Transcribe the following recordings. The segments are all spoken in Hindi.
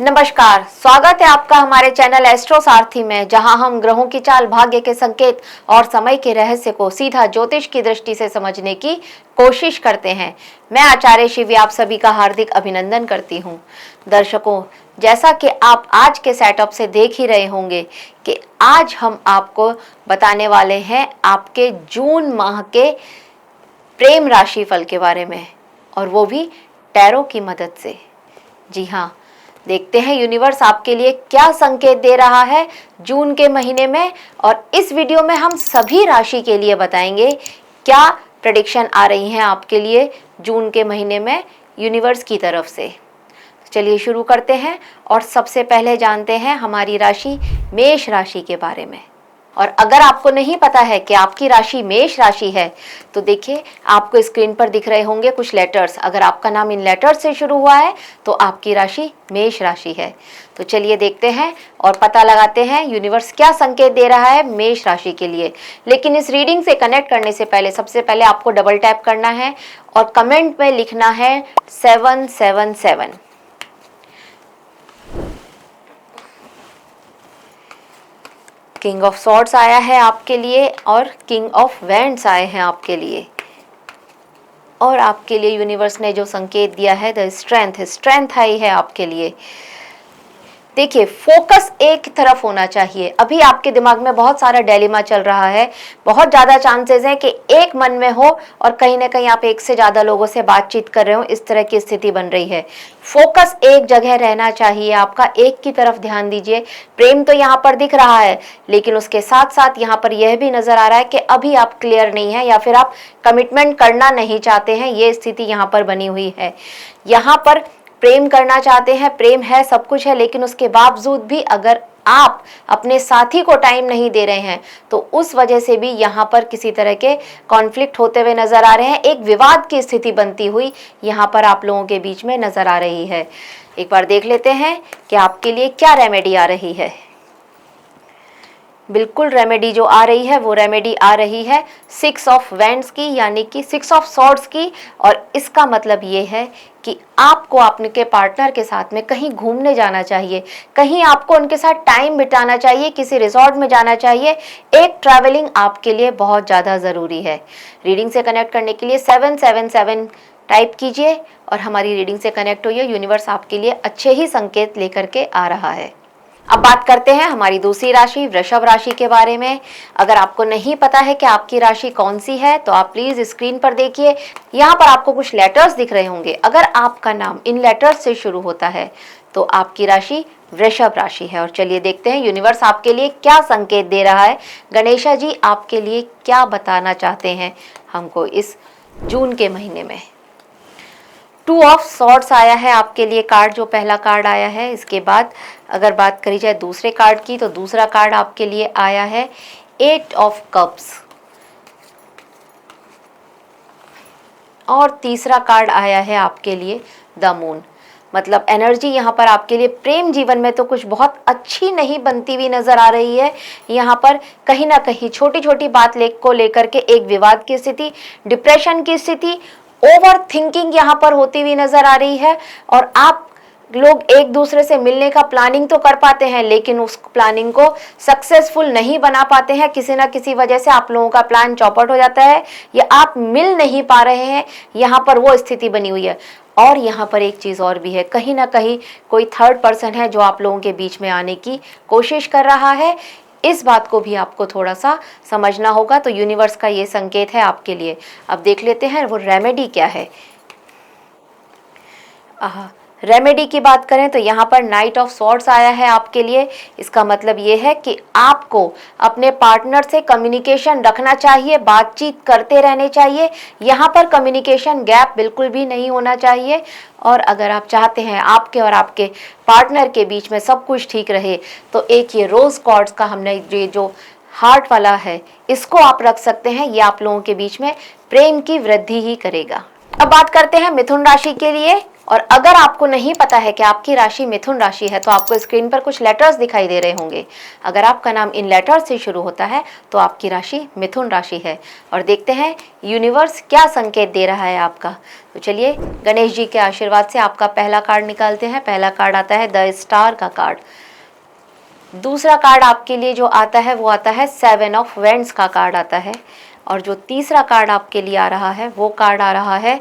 नमस्कार, स्वागत है आपका हमारे चैनल एस्ट्रो सारथी में, जहां हम ग्रहों की चाल, भाग्य के संकेत और समय के रहस्य को सीधा ज्योतिष की दृष्टि से समझने की कोशिश करते हैं। मैं आचार्य शिवी आप सभी का हार्दिक अभिनंदन करती हूं। दर्शकों, जैसा कि आप आज के सेटअप से देख ही रहे होंगे कि आज हम आपको बताने वाले हैं आपके जून माह के प्रेम राशि फल के बारे में, और वो भी टैरो की मदद से। जी हाँ, देखते हैं यूनिवर्स आपके लिए क्या संकेत दे रहा है जून के महीने में। और इस वीडियो में हम सभी राशि के लिए बताएंगे क्या प्रेडिक्शन आ रही हैं आपके लिए जून के महीने में यूनिवर्स की तरफ से। चलिए शुरू करते हैं और सबसे पहले जानते हैं हमारी राशि मेष राशि के बारे में। और अगर आपको नहीं पता है कि आपकी राशि मेष राशि है तो देखिए, आपको स्क्रीन पर दिख रहे होंगे कुछ लेटर्स। अगर आपका नाम इन लेटर्स से शुरू हुआ है तो आपकी राशि मेष राशि है। तो चलिए देखते हैं और पता लगाते हैं यूनिवर्स क्या संकेत दे रहा है मेष राशि के लिए। लेकिन इस रीडिंग से कनेक्ट करने से पहले सबसे पहले आपको डबल टैप करना है और कमेंट में लिखना है 777। किंग ऑफ सॉर्ड्स आया है आपके लिए और किंग ऑफ वैंड्स आए हैं आपके लिए। और आपके लिए यूनिवर्स ने जो संकेत दिया है द स्ट्रेंथ आई है आपके लिए। देखिए, फोकस एक तरफ होना चाहिए। अभी आपके दिमाग में बहुत सारा डिलेमा चल रहा है, बहुत ज़्यादा चांसेस हैं कि एक मन में हो और कहीं ना कहीं आप एक से ज़्यादा लोगों से बातचीत कर रहे हो, इस तरह की स्थिति बन रही है। फोकस एक जगह रहना चाहिए आपका, एक की तरफ ध्यान दीजिए। प्रेम तो यहाँ पर दिख रहा है, लेकिन उसके साथ साथ यहाँ पर यह भी नज़र आ रहा है कि अभी आप क्लियर नहीं है या फिर आप कमिटमेंट करना नहीं चाहते हैं। ये स्थिति यहाँ पर बनी हुई है। यहाँ पर प्रेम करना चाहते हैं, प्रेम है, सब कुछ है, लेकिन उसके बावजूद भी अगर आप अपने साथी को टाइम नहीं दे रहे हैं तो उस वजह से भी यहाँ पर किसी तरह के कॉन्फ्लिक्ट होते हुए नजर आ रहे हैं। एक विवाद की स्थिति बनती हुई यहाँ पर आप लोगों के बीच में नजर आ रही है। एक बार देख लेते हैं कि आपके लिए क्या रेमेडी आ रही है। बिल्कुल रेमेडी जो आ रही है वो रेमेडी आ रही है 6 ऑफ वैंड्स की, यानी कि 6 ऑफ सॉर्ड्स की। और इसका मतलब ये है कि आपको आपके पार्टनर के साथ में कहीं घूमने जाना चाहिए, कहीं आपको उनके साथ टाइम बिताना चाहिए, किसी रिजॉर्ट में जाना चाहिए। एक ट्रैवलिंग आपके लिए बहुत ज़्यादा ज़रूरी है। रीडिंग से कनेक्ट करने के लिए 777 टाइप कीजिए और हमारी रीडिंग से कनेक्ट होइए। यूनिवर्स आपके लिए अच्छे ही संकेत लेकर के आ रहा है। अब बात करते हैं हमारी दूसरी राशि वृषभ राशि के बारे में। अगर आपको नहीं पता है कि आपकी राशि कौन सी है तो आप प्लीज स्क्रीन पर देखिए, यहाँ पर आपको कुछ लेटर्स दिख रहे होंगे। अगर आपका नाम इन लेटर्स से शुरू होता है तो आपकी राशि वृषभ राशि है। और चलिए देखते हैं यूनिवर्स आपके लिए क्या संकेत दे रहा है। गणेशा जी आपके लिए क्या बताना चाहते हैं हमको इस जून के महीने में। 2 ऑफ सॉर्ड्स आया है आपके लिए कार्ड, जो पहला कार्ड आया है। इसके बाद अगर बात करी जाए दूसरे कार्ड की तो दूसरा कार्ड आपके लिए आया है 8 ऑफ कप्स। और तीसरा कार्ड आया है आपके लिए द मून। मतलब एनर्जी यहाँ पर आपके लिए प्रेम जीवन में तो कुछ बहुत अच्छी नहीं बनती हुई नजर आ रही है। यहाँ पर कहीं ना कहीं छोटी छोटी बात को लेकर के एक विवाद की स्थिति, डिप्रेशन की स्थिति, ओवर थिंकिंग यहाँ पर होती हुई नजर आ रही है। और आप लोग एक दूसरे से मिलने का प्लानिंग तो कर पाते हैं लेकिन उस प्लानिंग को सक्सेसफुल नहीं बना पाते हैं। किसी ना किसी वजह से आप लोगों का प्लान चौपट हो जाता है या आप मिल नहीं पा रहे हैं। यहाँ पर वो स्थिति बनी हुई है। और यहाँ पर एक चीज़ और भी है, कहीं ना कहीं कोई थर्ड पर्सन है जो आप लोगों के बीच में आने की कोशिश कर रहा है। इस बात को भी आपको थोड़ा सा समझना होगा। तो यूनिवर्स का ये संकेत है आपके लिए। अब देख लेते हैं वो रेमेडी क्या है। रेमेडी की बात करें तो यहाँ पर नाइट ऑफ सॉर्ड्स आया है आपके लिए। इसका मतलब ये है कि आपको अपने पार्टनर से कम्युनिकेशन रखना चाहिए, बातचीत करते रहने चाहिए। यहाँ पर कम्युनिकेशन गैप बिल्कुल भी नहीं होना चाहिए। और अगर आप चाहते हैं आपके और आपके पार्टनर के बीच में सब कुछ ठीक रहे तो एक ये रोज कॉर्ड्स का हमने ये जो हार्ट वाला है इसको आप रख सकते हैं। ये आप लोगों के बीच में प्रेम की वृद्धि ही करेगा। अब बात करते हैं मिथुन राशि के लिए। और अगर आपको नहीं पता है कि आपकी राशि मिथुन राशि है तो आपको स्क्रीन पर कुछ लेटर्स दिखाई दे रहे होंगे। अगर आपका नाम इन लेटर्स से शुरू होता है तो आपकी राशि मिथुन राशि है। और देखते हैं यूनिवर्स क्या संकेत दे रहा है आपका। तो चलिए गणेश जी के आशीर्वाद से आपका पहला कार्ड निकालते हैं। पहला कार्ड आता है द स्टार का कार्ड। दूसरा कार्ड आपके लिए जो आता है वो आता है 7 ऑफ वेंड्स का कार्ड आता है। और जो तीसरा कार्ड आपके लिए आ रहा है वो कार्ड आ रहा है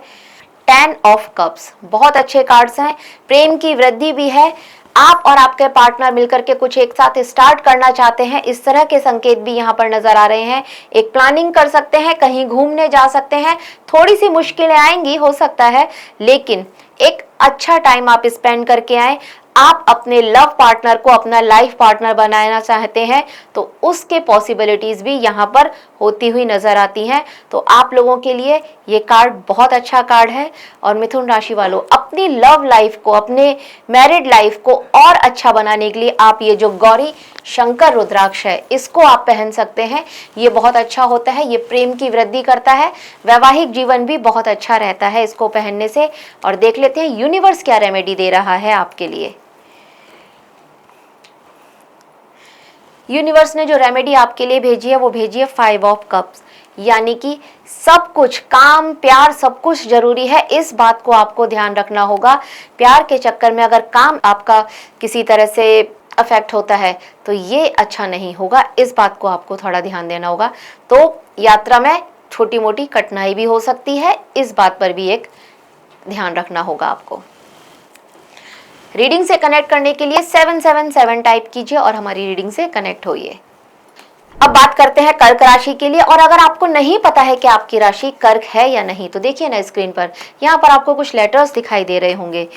10 ऑफ कप्स। बहुत अच्छे कार्ड्स हैं, प्रेम की वृद्धि भी है। आप और आपके पार्टनर मिलकर के कुछ एक साथ स्टार्ट करना चाहते हैं, इस तरह के संकेत भी यहाँ पर नजर आ रहे हैं। एक प्लानिंग कर सकते हैं, कहीं घूमने जा सकते हैं। थोड़ी सी मुश्किलें आएंगी हो सकता है, लेकिन एक अच्छा टाइम आप स्पेंड करके आए। आप अपने लव पार्टनर को अपना लाइफ पार्टनर बनाना चाहते हैं तो उसके पॉसिबिलिटीज भी यहाँ पर होती हुई नजर आती हैं। तो आप लोगों के लिए ये कार्ड बहुत अच्छा कार्ड है। और मिथुन राशि वालों, अपनी लव लाइफ को, अपने मैरिड लाइफ को और अच्छा बनाने के लिए आप ये जो गौरी शंकर रुद्राक्ष है इसको आप पहन सकते हैं। ये बहुत अच्छा होता है, ये प्रेम की वृद्धि करता है, वैवाहिक जीवन भी बहुत अच्छा रहता है इसको पहनने से। और देख लेते हैं यूनिवर्स क्या रेमेडी दे रहा है आपके लिए। यूनिवर्स ने जो रेमेडी आपके लिए भेजी है वो भेजी है 5 ऑफ कप्स। यानी कि सब कुछ, काम प्यार सब कुछ जरूरी है, इस बात को आपको ध्यान रखना होगा। प्यार के चक्कर में अगर काम आपका किसी तरह से अफेक्ट होता है तो ये अच्छा नहीं होगा, इस बात को आपको थोड़ा ध्यान देना होगा। तो यात्रा में छोटी मोटी कठिनाई भी हो सकती है, इस बात पर भी एक ध्यान रखना होगा आपको। रीडिंग से कनेक्ट करने के लिए 777 टाइप कीजिए और हमारी रीडिंग से कनेक्ट होइए। अब बात करते हैं कर्क राशि के लिए। और अगर आपको नहीं पता है कि आपकी राशि कर्क है या नहीं तो देखिए ना स्क्रीन पर, यहाँ पर आपको कुछ लेटर्स दिखाई दे रहे होंगे।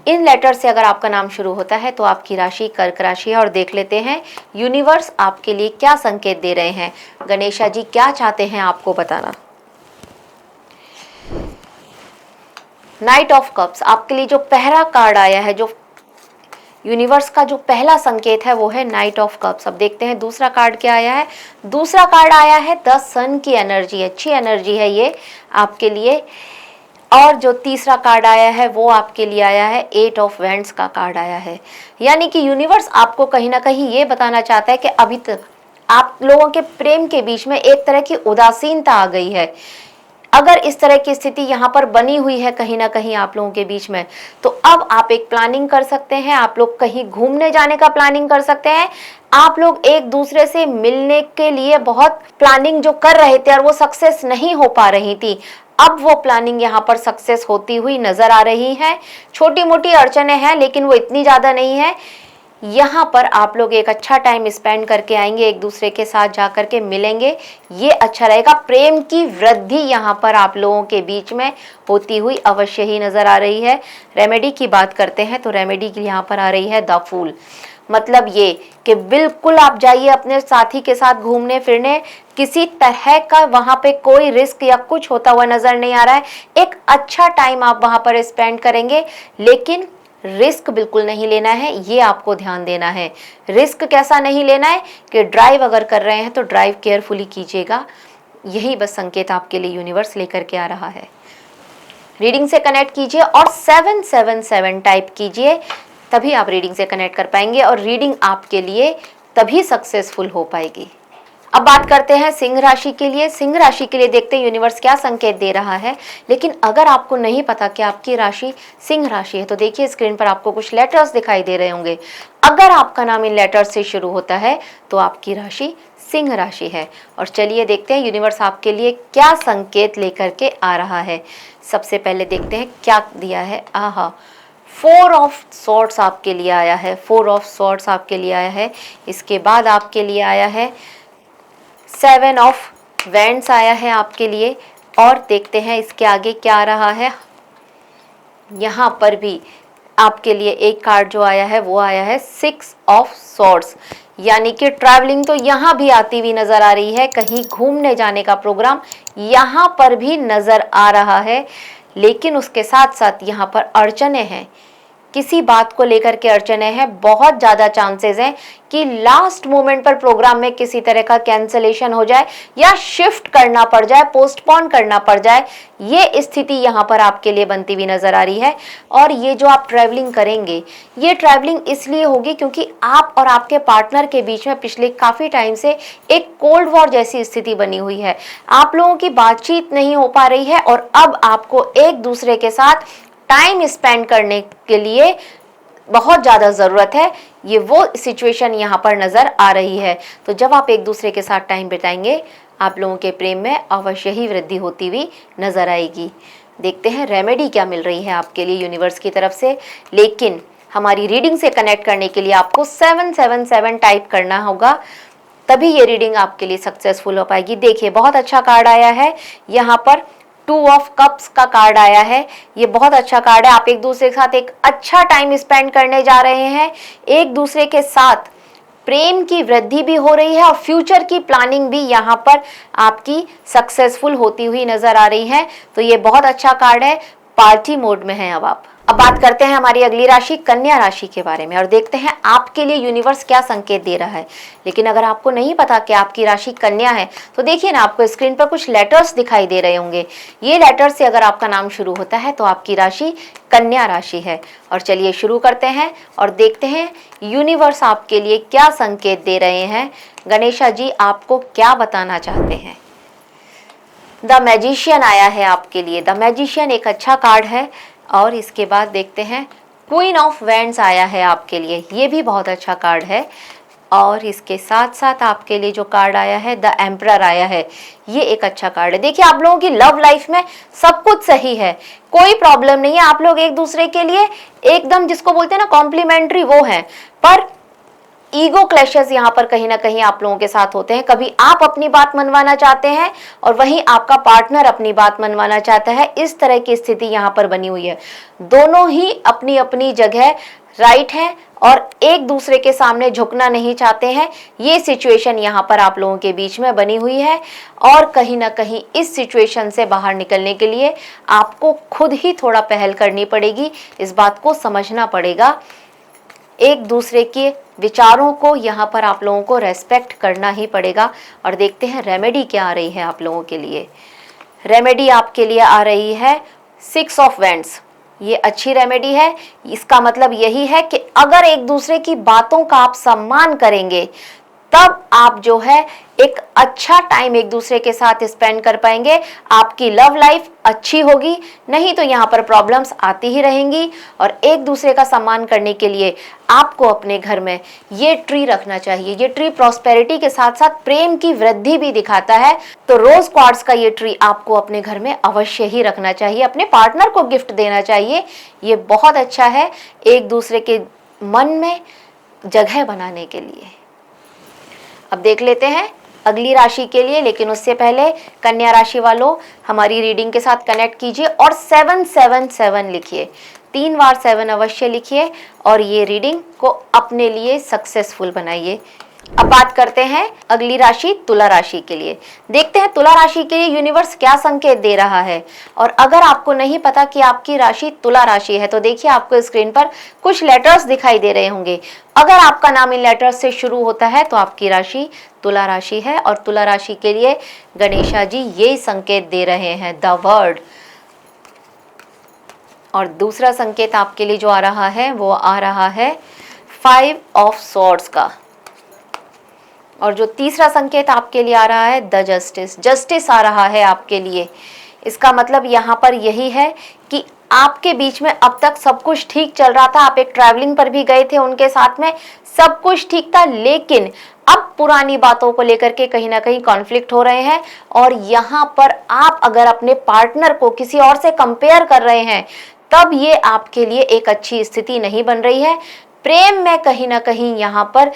इन लेटर से अगर आपका नाम शुरू होता है तो आपकी राशि कर्क राशि है। और देख लेते हैं यूनिवर्स आपके लिए क्या संकेत दे रहे हैं। गणेशा जी क्या चाहते हैं आपको बताना। नाइट ऑफ कप्स आपके लिए जो पहला कार्ड आया है, जो यूनिवर्स का जो पहला संकेत है वो है नाइट ऑफ कप्स। अब देखते हैं दूसरा कार्ड क्या आया है। दूसरा कार्ड आया है द सन की एनर्जी, अच्छी एनर्जी है ये आपके लिए। और जो तीसरा कार्ड आया है वो आपके लिए आया है 8 ऑफ वैंड्स का कार्ड आया है। यानी कि यूनिवर्स आपको कहीं ना कहीं ये बताना चाहता है कि अभी तक आप लोगों के प्रेम के बीच में एक तरह की उदासीनता आ गई है। अगर इस तरह की स्थिति यहाँ पर बनी हुई है कहीं ना कहीं आप लोगों के बीच में, तो अब आप एक प्लानिंग कर सकते हैं। आप लोग कहीं घूमने जाने का प्लानिंग कर सकते हैं। आप लोग एक दूसरे से मिलने के लिए बहुत प्लानिंग जो कर रहे थे और वो सक्सेस नहीं हो पा रही थी, अब वो प्लानिंग यहाँ पर सक्सेस होती हुई नजर आ रही है। छोटी मोटी अड़चने हैं लेकिन वो इतनी ज्यादा नहीं है। यहाँ पर आप लोग एक अच्छा टाइम स्पेंड करके आएंगे, एक दूसरे के साथ जाकर के मिलेंगे, ये अच्छा रहेगा। प्रेम की वृद्धि यहाँ पर आप लोगों के बीच में होती हुई अवश्य ही नजर आ रही है। रेमेडी की बात करते हैं तो रेमेडी की यहाँ पर आ रही है द फूल। मतलब ये कि बिल्कुल आप जाइए अपने साथी के साथ घूमने फिरने, किसी तरह का वहां पे कोई रिस्क या कुछ होता हुआ नजर नहीं आ रहा है। एक अच्छा टाइम आप वहां पर स्पेंड करेंगे, लेकिन रिस्क बिल्कुल नहीं लेना है, ये आपको ध्यान देना है। रिस्क कैसा नहीं लेना है कि ड्राइव अगर कर रहे हैं तो ड्राइव केयरफुली कीजिएगा। यही बस संकेत आपके लिए यूनिवर्स लेकर के आ रहा है। रीडिंग से कनेक्ट कीजिए और 777 टाइप कीजिए, तभी आप रीडिंग से कनेक्ट कर पाएंगे और रीडिंग आपके लिए तभी सक्सेसफुल हो पाएगी। अब बात करते हैं सिंह राशि के लिए। सिंह राशि के लिए देखते हैं यूनिवर्स क्या संकेत दे रहा है। लेकिन अगर आपको नहीं पता कि आपकी राशि सिंह राशि है तो देखिए स्क्रीन पर आपको कुछ लेटर्स दिखाई दे रहे होंगे। अगर आपका नाम इन लेटर्स से शुरू होता है तो आपकी राशि सिंह राशि है। और चलिए देखते हैं यूनिवर्स आपके लिए क्या संकेत लेकर के आ रहा है। सबसे पहले देखते हैं क्या दिया है। 4 ऑफ सॉर्ड्स आपके लिए आया है। 4 ऑफ सॉर्ड्स आपके लिए आया है। इसके बाद आपके लिए आया है 7 ऑफ वैंड्स आया है आपके लिए। और देखते हैं इसके आगे क्या आ रहा है। यहाँ पर भी आपके लिए एक कार्ड जो आया है वो आया है 6 ऑफ सॉर्ड्स। यानी कि ट्रैवलिंग तो यहाँ भी आती हुई नजर आ रही है, कहीं घूमने जाने का प्रोग्राम यहाँ पर भी नजर आ रहा है। लेकिन उसके साथ साथ यहाँ पर अड़चने हैं। किसी बात को लेकर के अड़चने हैं, बहुत ज़्यादा चांसेस हैं कि लास्ट मोमेंट पर प्रोग्राम में किसी तरह का कैंसलेशन हो जाए या शिफ्ट करना पड़ जाए, पोस्टपोन करना पड़ जाए। ये स्थिति यहाँ पर आपके लिए बनती हुई नजर आ रही है। और ये जो आप ट्रैवलिंग करेंगे, ये ट्रैवलिंग इसलिए होगी क्योंकि आप और आपके पार्टनर के बीच में पिछले काफ़ी टाइम से एक कोल्ड वॉर जैसी स्थिति बनी हुई है। आप लोगों की बातचीत नहीं हो पा रही है और अब आपको एक दूसरे के साथ टाइम स्पेंड करने के लिए बहुत ज़्यादा ज़रूरत है। ये वो सिचुएशन यहाँ पर नज़र आ रही है। तो जब आप एक दूसरे के साथ टाइम बिताएंगे, आप लोगों के प्रेम में अवश्य ही वृद्धि होती हुई नज़र आएगी। देखते हैं रेमेडी क्या मिल रही है आपके लिए यूनिवर्स की तरफ से। लेकिन हमारी रीडिंग से कनेक्ट करने के लिए आपको 777 टाइप करना होगा, तभी ये रीडिंग आपके लिए सक्सेसफुल हो पाएगी। देखिए, बहुत अच्छा कार्ड आया है यहाँ पर। 2 ऑफ कप्स का कार्ड आया है। ये बहुत अच्छा कार्ड है। आप एक दूसरे के साथ एक अच्छा टाइम स्पेंड करने जा रहे हैं। एक दूसरे के साथ प्रेम की वृद्धि भी हो रही है और फ्यूचर की प्लानिंग भी यहाँ पर आपकी सक्सेसफुल होती हुई नजर आ रही है। तो ये बहुत अच्छा कार्ड है। पार्टी मोड में है अब बात करते हैं हमारी अगली राशि कन्या राशि के बारे में और देखते हैं आपके लिए यूनिवर्स क्या संकेत दे रहा है। लेकिन अगर आपको नहीं पता कि आपकी राशि कन्या है तो देखिए ना, आपको स्क्रीन पर कुछ लेटर्स दिखाई दे रहे होंगे। ये लेटर से अगर आपका नाम शुरू होता है तो आपकी राशि कन्या राशि है। और चलिए शुरू करते हैं और देखते हैं यूनिवर्स आपके लिए क्या संकेत दे रहे हैं। गणेशा जी आपको क्या बताना चाहते हैं। द मैजिशियन आया है आपके लिए। द मैजिशियन एक अच्छा कार्ड है। और इसके बाद देखते हैं क्वीन ऑफ वैंड्स आया है आपके लिए। ये भी बहुत अच्छा कार्ड है। और इसके साथ साथ आपके लिए जो कार्ड आया है द एम्परर आया है। ये एक अच्छा कार्ड है। देखिए, आप लोगों की लव लाइफ में सब कुछ सही है, कोई प्रॉब्लम नहीं है। आप लोग एक दूसरे के लिए एकदम, जिसको बोलते हैं ना, कॉम्प्लीमेंट्री वो है। पर ईगो क्लैशेस यहाँ पर कहीं ना कहीं आप लोगों के साथ होते हैं। कभी आप अपनी बात मनवाना चाहते हैं और वहीं आपका पार्टनर अपनी बात मनवाना चाहता है। इस तरह की स्थिति यहाँ पर बनी हुई है। दोनों ही अपनी अपनी जगह राइट हैं और एक दूसरे के सामने झुकना नहीं चाहते हैं। ये सिचुएशन यहाँ पर आप लोगों के बीच में बनी हुई है। और कहीं ना कहीं इस सिचुएशन से बाहर निकलने के लिए आपको खुद ही थोड़ा पहल करनी पड़ेगी। इस बात को समझना पड़ेगा। एक दूसरे के विचारों को यहाँ पर आप लोगों को रेस्पेक्ट करना ही पड़ेगा। और देखते हैं रेमेडी क्या आ रही है आप लोगों के लिए। रेमेडी आपके लिए आ रही है 6 ऑफ वैंड्स। ये अच्छी रेमेडी है। इसका मतलब यही है कि अगर एक दूसरे की बातों का आप सम्मान करेंगे तब आप जो है एक अच्छा टाइम एक दूसरे के साथ स्पेंड कर पाएंगे। आपकी लव लाइफ अच्छी होगी। नहीं तो यहाँ पर प्रॉब्लम्स आती ही रहेंगी। और एक दूसरे का सम्मान करने के लिए आपको अपने घर में ये ट्री रखना चाहिए। ये ट्री प्रॉस्पेरिटी के साथ साथ प्रेम की वृद्धि भी दिखाता है। तो रोज क्वार्ट्स का ये ट्री आपको अपने घर में अवश्य ही रखना चाहिए। अपने पार्टनर को गिफ्ट देना चाहिए। ये बहुत अच्छा है एक दूसरे के मन में जगह बनाने के लिए। अब देख लेते हैं अगली राशि के लिए। लेकिन उससे पहले कन्या राशि वालों, हमारी रीडिंग के साथ कनेक्ट कीजिए और 777 लिखिए। 3 बार 7 अवश्य लिखिए और ये रीडिंग को अपने लिए सक्सेसफुल बनाइए। अब बात करते हैं अगली राशि तुला राशि के लिए। देखते हैं तुला राशि के लिए यूनिवर्स क्या संकेत दे रहा है। और अगर आपको नहीं पता कि आपकी राशि तुला राशि है तो देखिए, आपको स्क्रीन पर कुछ लेटर्स दिखाई दे रहे होंगे। अगर आपका नाम इन लेटर्स से शुरू होता है तो आपकी राशि तुला राशि है। और तुला राशि के लिए गणेशा जी ये संकेत दे रहे हैं, द वर्ड। और दूसरा संकेत आपके लिए जो आ रहा है वो आ रहा है 5 ऑफ स्वॉर्ड्स का। और जो तीसरा संकेत आपके लिए आ रहा है द जस्टिस। जस्टिस आ रहा है आपके लिए। इसका मतलब यहाँ पर यही है कि आपके बीच में अब तक सब कुछ ठीक चल रहा था। आप एक ट्रैवलिंग पर भी गए थे उनके साथ में, सब कुछ ठीक था। लेकिन अब पुरानी बातों को लेकर के कहीं ना कहीं कॉन्फ्लिक्ट हो रहे हैं। और यहाँ पर आप अगर अपने पार्टनर को किसी और से कंपेयर कर रहे हैं तब ये आपके लिए एक अच्छी स्थिति नहीं बन रही है। प्रेम में कहीं ना कहीं यहाँ पर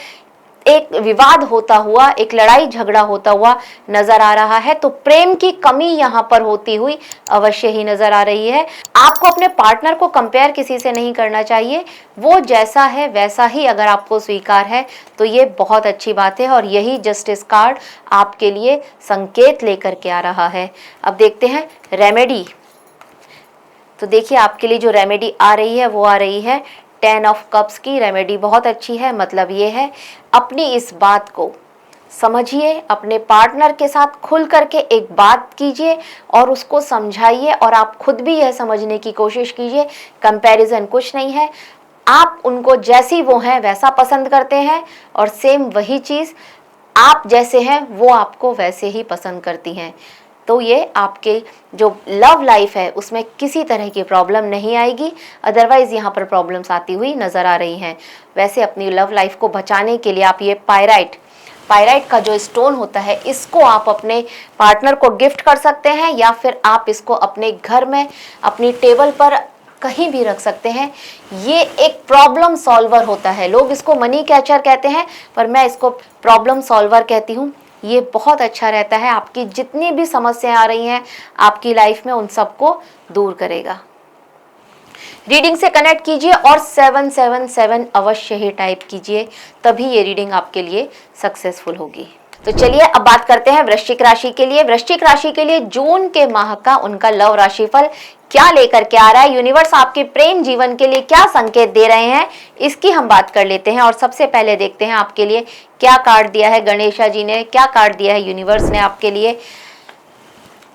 एक विवाद होता हुआ, एक लड़ाई झगड़ा होता हुआ नजर आ रहा है। तो प्रेम की कमी यहाँ पर होती हुई अवश्य ही नजर आ रही है। आपको अपने पार्टनर को कंपेयर किसी से नहीं करना चाहिए। वो जैसा है वैसा ही अगर आपको स्वीकार है तो ये बहुत अच्छी बात है। और यही जस्टिस कार्ड आपके लिए संकेत लेकर के आ रहा है। अब देखते हैं रेमेडी। तो देखिए आपके लिए जो रेमेडी आ रही है वो आ रही है 10 ऑफ कप्स की रेमेडी। बहुत अच्छी है। मतलब ये है, अपनी इस बात को समझिए, अपने पार्टनर के साथ खुल करके एक बात कीजिए और उसको समझाइए, और आप खुद भी यह समझने की कोशिश कीजिए कंपैरिजन कुछ नहीं है। आप उनको जैसी वो हैं वैसा पसंद करते हैं, और सेम वही चीज़ आप जैसे हैं वो आपको वैसे ही पसंद करती हैं। तो ये आपके जो लव लाइफ है उसमें किसी तरह की प्रॉब्लम नहीं आएगी। अदरवाइज़ यहाँ पर प्रॉब्लम्स आती हुई नज़र आ रही हैं। वैसे अपनी लव लाइफ को बचाने के लिए आप ये पायराइट का जो स्टोन होता है इसको आप अपने पार्टनर को गिफ्ट कर सकते हैं, या फिर आप इसको अपने घर में अपनी टेबल पर कहीं भी रख सकते हैं। ये एक प्रॉब्लम सॉल्वर होता है। लोग इसको मनी कैचर कहते हैं, पर मैं इसको प्रॉब्लम सॉल्वर कहती हूँ। ये बहुत अच्छा रहता है, आपकी जितनी भी समस्याएं आ रही हैं आपकी लाइफ में उन सबको दूर करेगा। रीडिंग से कनेक्ट कीजिए और 777 अवश्य ही टाइप कीजिए, तभी ये रीडिंग आपके लिए सक्सेसफुल होगी। तो चलिए अब बात करते हैं वृश्चिक राशि के लिए। वृश्चिक राशि के लिए जून के माह का उनका लव राशिफल क्या लेकर के आ रहा है, यूनिवर्स आपके प्रेम जीवन के लिए क्या संकेत दे रहे हैं, इसकी हम बात कर लेते हैं। और सबसे पहले देखते हैं आपके लिए क्या कार्ड दिया है गणेशा जी ने, क्या कार्ड दिया है यूनिवर्स ने आपके लिए।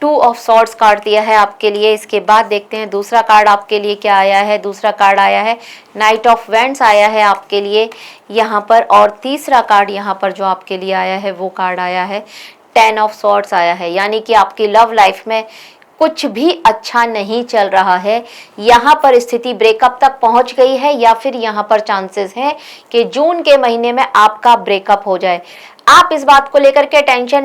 2 ऑफ सॉर्ड्स कार्ड दिया है आपके लिए। इसके बाद देखते हैं दूसरा कार्ड आपके लिए क्या आया है। दूसरा कार्ड आया है नाइट ऑफ वेंड्स आया है आपके लिए यहाँ पर, और तीसरा कार्ड यहाँ पर जो आपके लिए आया है वो कार्ड आया है 10 ऑफ सॉर्ड्स आया है। यानी कि आपकी लव लाइफ में कुछ भी अच्छा नहीं चल रहा है। यहाँ पर स्थिति ब्रेकअप तक पहुँच गई है, या फिर यहाँ पर चांसेस हैं कि जून के महीने में आपका ब्रेकअप हो जाए। आप इस बात को लेकर के टेंशन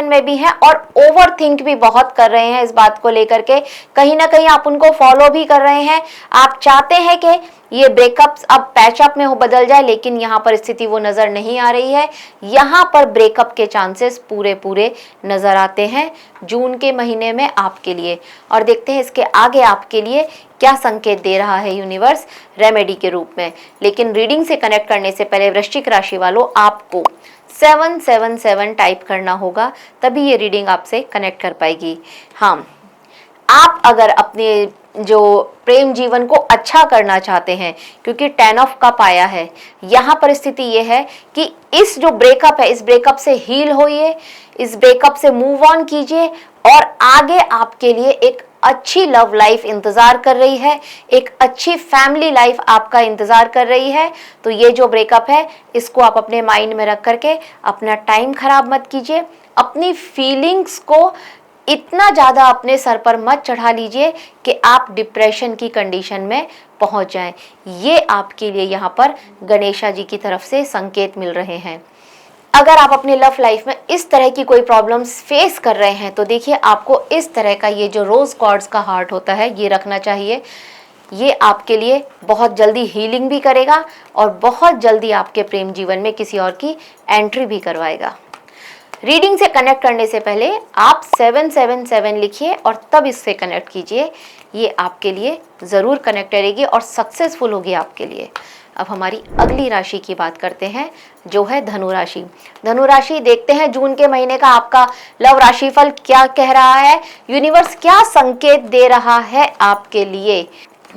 में भी हैं और ओवर थिंक भी बहुत कर रहे हैं इस बात को लेकर के। कहीं ना कहीं आप उनको फॉलो भी कर रहे हैं। आप चाहते हैं कि ये ब्रेकअप अब पैचअप में हो बदल जाए, लेकिन यहाँ पर स्थिति वो नज़र नहीं आ रही है। यहाँ पर ब्रेकअप के चांसेस पूरे नज़र आते हैं जून के महीने में आपके लिए। और देखते हैं इसके आगे आपके लिए क्या संकेत दे रहा है यूनिवर्स रेमेडी के रूप में। लेकिन रीडिंग से कनेक्ट करने से पहले वृश्चिक राशि वालों आपको 777 टाइप करना होगा, तभी ये रीडिंग आपसे कनेक्ट कर पाएगी। हाँ, आप अगर अपने जो प्रेम जीवन को अच्छा करना चाहते हैं, क्योंकि 10 ऑफ कप आया है, यहाँ पर स्थिति ये है कि इस जो ब्रेकअप है इस ब्रेकअप से हील होइए, इस ब्रेकअप से मूव ऑन कीजिए, और आगे आपके लिए एक अच्छी लव लाइफ इंतजार कर रही है, एक अच्छी फैमिली लाइफ आपका इंतजार कर रही है। तो ये जो ब्रेकअप है इसको आप अपने माइंड में रख करके अपना टाइम खराब मत कीजिए। अपनी फीलिंग्स को इतना ज़्यादा अपने सर पर मत चढ़ा लीजिए कि आप डिप्रेशन की कंडीशन में पहुंच जाएं। ये आपके लिए यहाँ पर गणेशा जी की तरफ से संकेत मिल रहे हैं। अगर आप अपने लव लाइफ में इस तरह की कोई प्रॉब्लम्स फेस कर रहे हैं तो देखिए आपको इस तरह का ये जो रोज कॉर्ड्स का हार्ट होता है ये रखना चाहिए। ये आपके लिए बहुत जल्दी हीलिंग भी करेगा और बहुत जल्दी आपके प्रेम जीवन में किसी और की एंट्री भी करवाएगा। रीडिंग से कनेक्ट करने से पहले आप 777 लिखिए और तब इससे कनेक्ट कीजिए। ये आपके लिए ज़रूर कनेक्ट करेगी और सक्सेसफुल होगी आपके लिए। अब हमारी अगली राशि की बात करते हैं जो है धनु राशि। धनु राशि देखते हैं जून के महीने का आपका लव राशिफल क्या कह रहा है, यूनिवर्स क्या संकेत दे रहा है आपके लिए,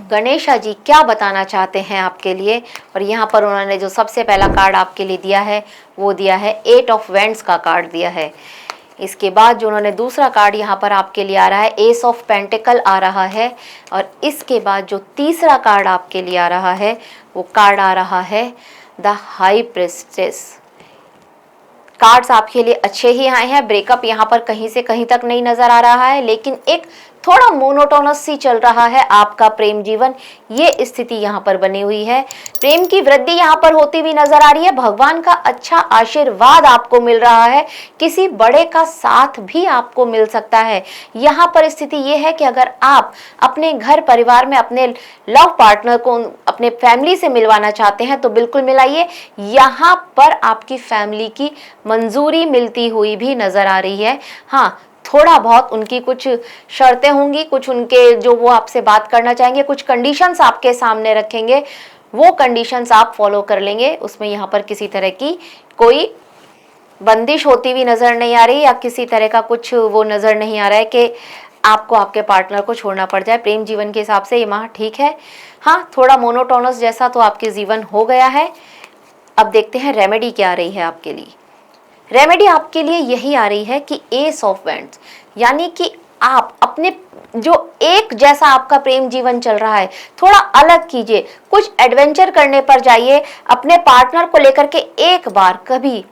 गणेशा जी क्या बताना चाहते हैं आपके लिए। और यहाँ पर उन्होंने जो सबसे पहला कार्ड आपके लिए दिया है वो दिया है 8 ऑफ वेंड्स का कार्ड दिया है। इसके बाद जो उन्होंने दूसरा कार्ड यहाँ पर आपके लिए आ रहा है एस ऑफ पेंटिकल आ रहा है, और इसके बाद जो तीसरा कार्ड आपके लिए आ रहा है वो कार्ड आ रहा है द हाई प्रिस्टेस। कार्ड्स आपके लिए अच्छे ही आए हैं। ब्रेकअप यहाँ पर कहीं से कहीं तक नहीं नजर आ रहा है, लेकिन एक थोड़ा मोनोटोनस सी चल रहा है आपका प्रेम जीवन, ये स्थिति यहाँ पर बनी हुई है। प्रेम की वृद्धि यहाँ पर होती हुई नजर आ रही है। भगवान का अच्छा आशीर्वाद आपको मिल रहा है, किसी बड़े का साथ भी आपको मिल सकता है। यहाँ पर स्थिति ये है कि अगर आप अपने घर परिवार में अपने लव पार्टनर को अपने फैमिली से मिलवाना चाहते हैं तो बिल्कुल मिलाइए। यहाँ पर आपकी फैमिली की मंजूरी मिलती हुई भी नजर आ रही है। हाँ, थोड़ा बहुत उनकी कुछ शर्तें होंगी, कुछ उनके जो वो आपसे बात करना चाहेंगे, कुछ कंडीशंस आपके सामने रखेंगे, वो कंडीशंस आप फॉलो कर लेंगे। उसमें यहाँ पर किसी तरह की कोई बंदिश होती हुई नज़र नहीं आ रही, या किसी तरह का कुछ वो नज़र नहीं आ रहा है कि आपको आपके पार्टनर को छोड़ना पड़ जाए। प्रेम जीवन के हिसाब से ये माह ठीक है। हाँ, थोड़ा मोनोटोनस जैसा तो आपके जीवन हो गया है। अब देखते हैं रेमेडी क्या आ रही है आपके लिए। रेमेडी आपके लिए यही आ रही है कि एस ऑफ वैंड्स, यानी कि आप अपने जो एक जैसा आपका प्रेम जीवन चल रहा है थोड़ा अलग कीजिए, कुछ एडवेंचर करने पर जाइए अपने पार्टनर को लेकर के। एक बार कभी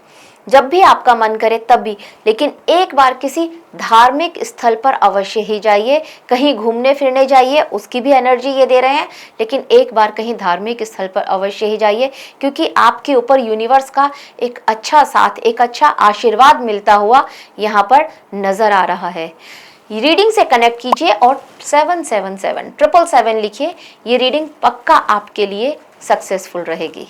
जब भी आपका मन करे तब भी, लेकिन एक बार किसी धार्मिक स्थल पर अवश्य ही जाइए, कहीं घूमने फिरने जाइए, उसकी भी एनर्जी ये दे रहे हैं। लेकिन एक बार कहीं धार्मिक स्थल पर अवश्य ही जाइए, क्योंकि आपके ऊपर यूनिवर्स का एक अच्छा साथ, एक अच्छा आशीर्वाद मिलता हुआ यहाँ पर नजर आ रहा है। रीडिंग से कनेक्ट कीजिए और 777 लिखिए। ये रीडिंग पक्का आपके लिए सक्सेसफुल रहेगी।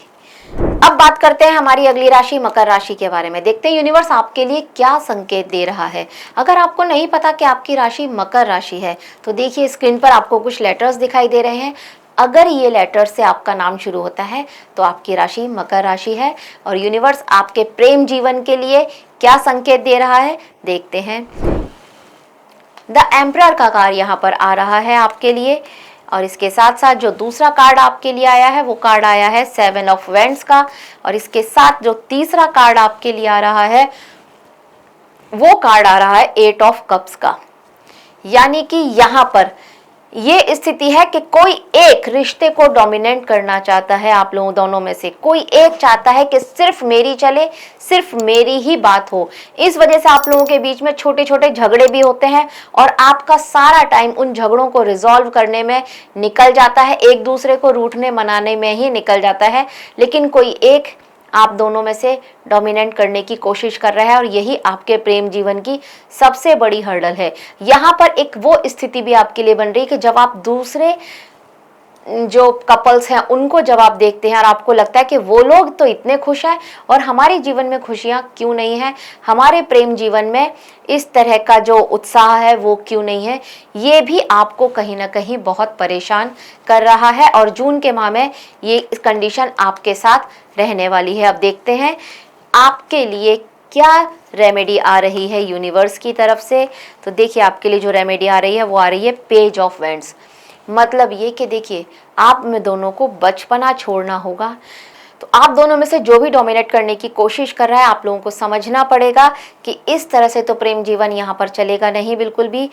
अब बात करते हैं हमारी अगली राशि मकर राशि के बारे में। देखते हैं यूनिवर्स आपके लिए क्या संकेत दे रहा है। अगर आपको नहीं पता कि आपकी राशि मकर राशि है तो देखिए स्क्रीन पर आपको कुछ लेटर्स दिखाई दे रहे हैं। अगर ये लेटर से आपका नाम शुरू होता है तो आपकी राशि मकर राशि है। और यूनिवर्स आपके प्रेम जीवन के लिए क्या संकेत दे रहा है देखते हैं। द एम्परर का कार्ड यहाँ पर आ रहा है आपके लिए। और इसके साथ साथ जो दूसरा कार्ड आपके लिए आया है वो कार्ड आया है 7 ऑफ वैंड्स का। और इसके साथ जो तीसरा कार्ड आपके लिए आ रहा है वो कार्ड आ रहा है 8 ऑफ कप्स का। यानी कि यहाँ पर ये स्थिति है कि कोई एक रिश्ते को डोमिनेट करना चाहता है। आप लोगों दोनों में से कोई एक चाहता है कि सिर्फ मेरी चले, सिर्फ मेरी ही बात हो। इस वजह से आप लोगों के बीच में छोटे छोटे झगड़े भी होते हैं और आपका सारा टाइम उन झगड़ों को रिजॉल्व करने में निकल जाता है, एक दूसरे को रूठने मनाने में ही निकल जाता है। लेकिन कोई एक आप दोनों में से डोमिनेट करने की कोशिश कर रहा है और यही आपके प्रेम जीवन की सबसे बड़ी हर्डल है। यहाँ पर एक वो स्थिति भी आपके लिए बन रही है कि जब आप दूसरे जो कपल्स हैं उनको जब आप देखते हैं और आपको लगता है कि वो लोग तो इतने खुश हैं और हमारे जीवन में खुशियाँ क्यों नहीं हैं, हमारे प्रेम जीवन में इस तरह का जो उत्साह है वो क्यों नहीं है, ये भी आपको कहीं ना कहीं बहुत परेशान कर रहा है। और जून के माह में ये कंडीशन आपके साथ रहने वाली है। अब देखते हैं आपके लिए क्या रेमेडी आ रही है यूनिवर्स की तरफ से। तो देखिए आपके लिए जो रेमेडी आ रही है वो आ रही है पेज ऑफ वैंड्स। मतलब ये कि देखिए आप में दोनों को बचपना छोड़ना होगा। तो आप दोनों में से जो भी डोमिनेट करने की कोशिश कर रहा है आप लोगों को समझना पड़ेगा कि इस तरह से तो प्रेम जीवन यहाँ पर चलेगा नहीं बिल्कुल भी।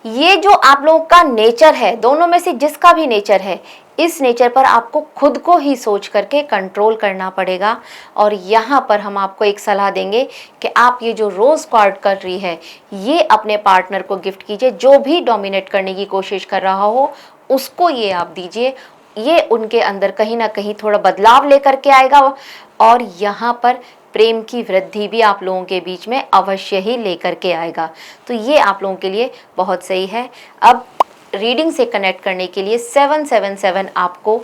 ये जो आप लोगों का नेचर है, दोनों में से जिसका भी नेचर है, इस नेचर पर आपको खुद को ही सोच करके कंट्रोल करना पड़ेगा। और यहाँ पर हम आपको एक सलाह देंगे कि आप ये जो रोज़ कार्ड कर रही है ये अपने पार्टनर को गिफ्ट कीजिए। जो भी डोमिनेट करने की कोशिश कर रहा हो उसको ये आप दीजिए। ये उनके अंदर कहीं ना कहीं थोड़ा बदलाव लेकर के आएगा और यहाँ पर प्रेम की वृद्धि भी आप लोगों के बीच में अवश्य ही लेकर के आएगा। तो ये आप लोगों के लिए बहुत सही है। अब रीडिंग से कनेक्ट करने के लिए 777 आपको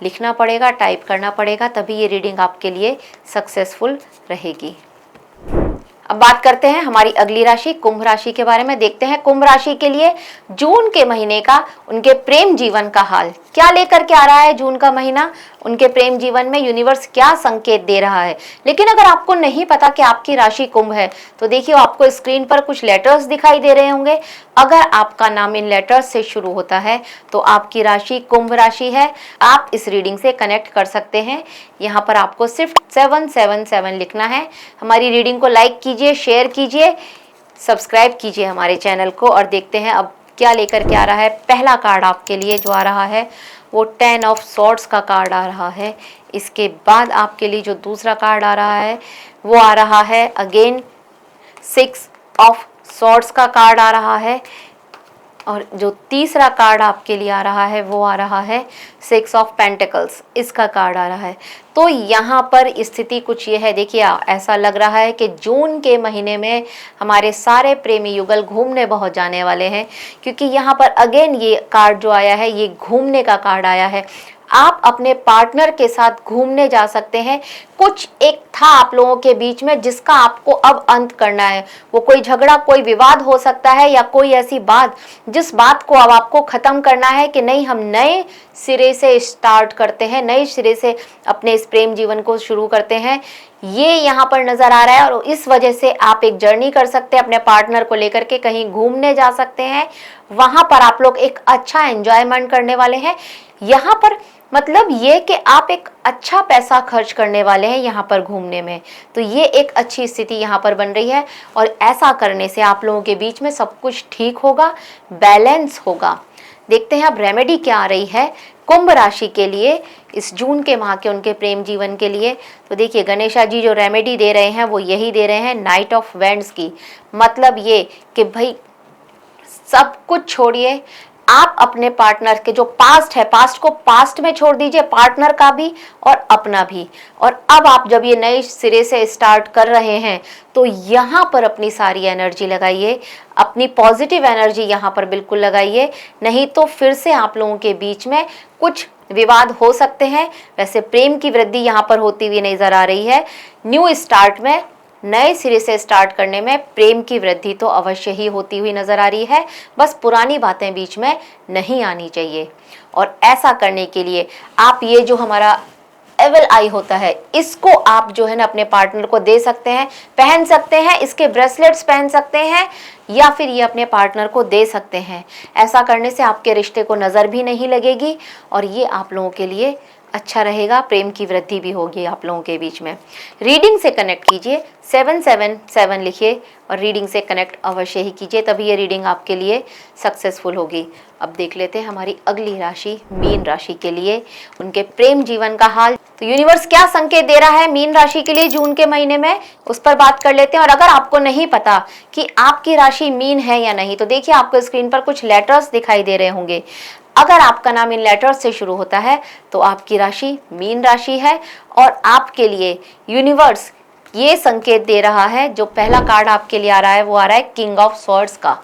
लिखना पड़ेगा, टाइप करना पड़ेगा, तभी ये रीडिंग आपके लिए सक्सेसफुल रहेगी। अब बात करते हैं हमारी अगली राशि कुंभ राशि के बारे में। देखते हैं कुंभ राशि के लिए जून के महीने का उनके प्रेम जीवन का हाल क्या लेकर के आ रहा है। जून का महीना उनके प्रेम जीवन में यूनिवर्स क्या संकेत दे रहा है। लेकिन अगर आपको नहीं पता कि आपकी राशि कुंभ है तो देखिए आपको स्क्रीन पर कुछ लेटर्स दिखाई दे रहे होंगे। अगर आपका नाम इन लेटर्स से शुरू होता है तो आपकी राशि कुंभ राशि है। आप इस रीडिंग से कनेक्ट कर सकते हैं। यहाँ पर आपको सिर्फ 777 लिखना है। हमारी रीडिंग को लाइक कीजिए, शेयर कीजिए, सब्सक्राइब कीजिए हमारे चैनल को। और देखते हैं अब क्या लेकर के आ रहा है। पहला कार्ड आपके लिए जो आ रहा है वो 10 ऑफ सॉर्ड्स का कार्ड आ रहा है। इसके बाद आपके लिए जो दूसरा कार्ड आ रहा है वो आ रहा है अगेन 6 ऑफ सॉर्ड्स का कार्ड आ रहा है। और जो तीसरा कार्ड आपके लिए आ रहा है वो आ रहा है 6 ऑफ पेंटिकल्स, इसका कार्ड आ रहा है। तो यहाँ पर स्थिति कुछ ये है, देखिए ऐसा लग रहा है कि जून के महीने में हमारे सारे प्रेमी युगल घूमने बहुत जाने वाले हैं, क्योंकि यहाँ पर अगेन ये कार्ड जो आया है ये घूमने का कार्ड आया है। आप अपने पार्टनर के साथ घूमने जा सकते हैं। कुछ एक था आप लोगों के बीच में, जिसका आपको अब अंत करना है। वो कोई झगड़ा, कोई विवाद हो सकता है, या कोई ऐसी बात जिस बात को अब आपको खत्म करना है कि नहीं, हम नए सिरे से स्टार्ट करते हैं, नए सिरे से अपने इस प्रेम जीवन को शुरू करते हैं। ये यहाँ पर नजर आ रहा है और इस वजह से आप एक जर्नी कर सकते हैं अपने पार्टनर को लेकर के, कहीं घूमने जा सकते हैं। वहां पर आप लोग एक अच्छा एंजॉयमेंट करने वाले हैं। यहाँ पर मतलब ये कि आप एक अच्छा पैसा खर्च करने वाले हैं यहाँ पर घूमने में, तो ये एक अच्छी स्थिति यहाँ पर बन रही है। और ऐसा करने से आप लोगों के बीच में सब कुछ ठीक होगा, बैलेंस होगा। देखते हैं अब रेमेडी क्या आ रही है कुंभ राशि के लिए इस जून के माह के उनके प्रेम जीवन के लिए। तो देखिए गणेशा जी जो रेमेडी दे रहे हैं वो यही दे रहे हैं, नाइट ऑफ वैंड्स की। मतलब ये कि भाई सब कुछ छोड़िए, आप अपने पार्टनर के जो पास्ट है, पास्ट को पास्ट में छोड़ दीजिए, पार्टनर का भी और अपना भी। और अब आप जब ये नए सिरे से स्टार्ट कर रहे हैं तो यहाँ पर अपनी सारी एनर्जी लगाइए, अपनी पॉजिटिव एनर्जी यहाँ पर बिल्कुल लगाइए, नहीं तो फिर से आप लोगों के बीच में कुछ विवाद हो सकते हैं। वैसे प्रेम की वृद्धि यहाँ पर होती हुई नजर आ रही है। न्यू स्टार्ट में, नए सिरे से स्टार्ट करने में प्रेम की वृद्धि तो अवश्य ही होती हुई नजर आ रही है, बस पुरानी बातें बीच में नहीं आनी चाहिए। और ऐसा करने के लिए आप ये जो हमारा एविल आई होता है, इसको आप जो है ना अपने पार्टनर को दे सकते हैं, पहन सकते हैं, इसके ब्रेसलेट्स पहन सकते हैं, या फिर ये अपने पार्टनर को दे सकते हैं। ऐसा करने से आपके रिश्ते को नज़र भी नहीं लगेगी और ये आप लोगों के लिए अच्छा रहेगा, प्रेम की वृद्धि भी होगी आप लोगों के बीच में। रीडिंग से कनेक्ट कीजिए, 777 लिखिए और रीडिंग से कनेक्ट अवश्य ही कीजिए, तभी ये रीडिंग आपके लिए सक्सेसफुल होगी। अब देख लेते हैं हमारी अगली राशि मीन राशि के लिए उनके प्रेम जीवन का हाल। तो यूनिवर्स क्या संकेत दे रहा है मीन राशि के लिए जून के महीने में, उस पर बात कर लेते हैं। और अगर आपको नहीं पता कि आपकी राशि मीन है या नहीं, तो देखिए आपको स्क्रीन पर कुछ लेटर्स दिखाई दे रहे होंगे। अगर आपका नाम इन लेटर्स से शुरू होता है तो आपकी राशि मीन राशि है। और आपके लिए यूनिवर्स ये संकेत दे रहा है, जो पहला कार्ड आपके लिए आ रहा है वो आ रहा है किंग ऑफ स्वॉर्ड्स का,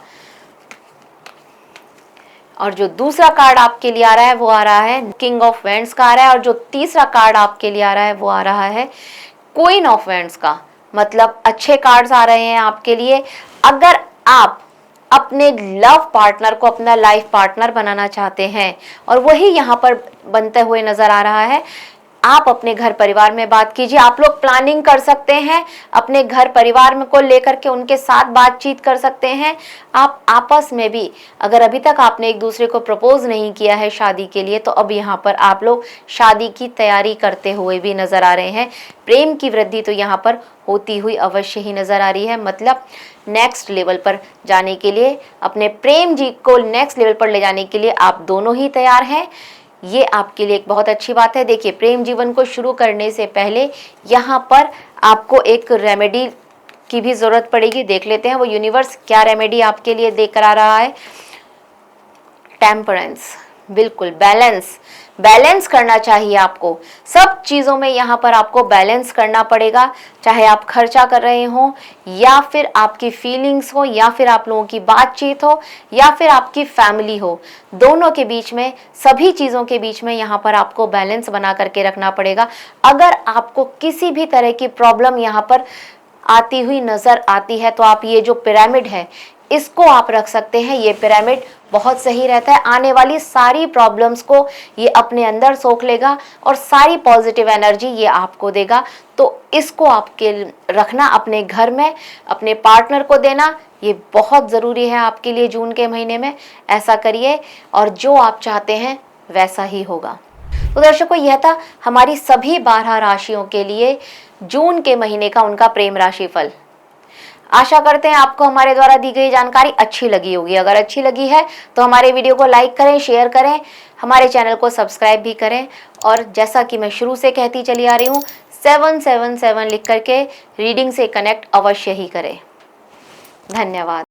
और जो दूसरा कार्ड आपके लिए आ रहा है वो आ रहा है किंग ऑफ वैंड्स का आ रहा है, और जो तीसरा कार्ड आपके लिए आ रहा है वो आ रहा है क्वीन ऑफ वैंड्स का। मतलब अच्छे कार्ड्स आ रहे हैं आपके लिए। अगर आप अपने लव पार्टनर को अपना लाइफ पार्टनर बनाना चाहते हैं, और वही यहाँ पर बनते हुए नजर आ रहा है, आप अपने घर परिवार में बात कीजिए। आप लोग प्लानिंग कर सकते हैं, अपने घर परिवार में को लेकर के उनके साथ बातचीत कर सकते हैं। आप आपस में भी, अगर अभी तक आपने एक दूसरे को प्रपोज नहीं किया है शादी के लिए, तो अब यहाँ पर आप लोग शादी की तैयारी करते हुए भी नजर आ रहे हैं। प्रेम की वृद्धि तो यहाँ पर होती हुई अवश्य ही नजर आ रही है। मतलब नेक्स्ट लेवल पर जाने के लिए, अपने प्रेम जी को नेक्स्ट लेवल पर ले जाने के लिए आप दोनों ही तैयार हैं। ये आपके लिए एक बहुत अच्छी बात है। देखिए प्रेम जीवन को शुरू करने से पहले यहाँ पर आपको एक रेमेडी की भी जरूरत पड़ेगी। देख लेते हैं वो यूनिवर्स क्या रेमेडी आपके लिए देकर आ रहा है। टेम्परेंस, बिल्कुल बैलेंस करना चाहिए आपको सब चीज़ों में। यहाँ पर आपको बैलेंस करना पड़ेगा, चाहे आप खर्चा कर रहे हो, या फिर आपकी फीलिंग्स हो, या फिर आप लोगों की बातचीत हो, या फिर आपकी फैमिली हो। दोनों के बीच में, सभी चीज़ों के बीच में यहाँ पर आपको बैलेंस बना करके रखना पड़ेगा। अगर आपको किसी भी तरह की प्रॉब्लम यहाँ पर आती हुई नज़र आती है तो आप ये जो पिरामिड है इसको आप रख सकते हैं। ये पिरामिड बहुत सही रहता है, आने वाली सारी प्रॉब्लम्स को ये अपने अंदर सोख लेगा और सारी पॉजिटिव एनर्जी ये आपको देगा। तो इसको आपके रखना अपने घर में, अपने पार्टनर को देना, ये बहुत ज़रूरी है आपके लिए जून के महीने में। ऐसा करिए और जो आप चाहते हैं वैसा ही होगा। तो दर्शकों, यह था हमारी सभी 12 राशियों के लिए जून के महीने का उनका प्रेम राशि फल। आशा करते हैं आपको हमारे द्वारा दी गई जानकारी अच्छी लगी होगी। अगर अच्छी लगी है तो हमारे वीडियो को लाइक करें, शेयर करें, हमारे चैनल को सब्सक्राइब भी करें। और जैसा कि मैं शुरू से कहती चली आ रही हूँ, 777 लिख करके रीडिंग से कनेक्ट अवश्य ही करें। धन्यवाद।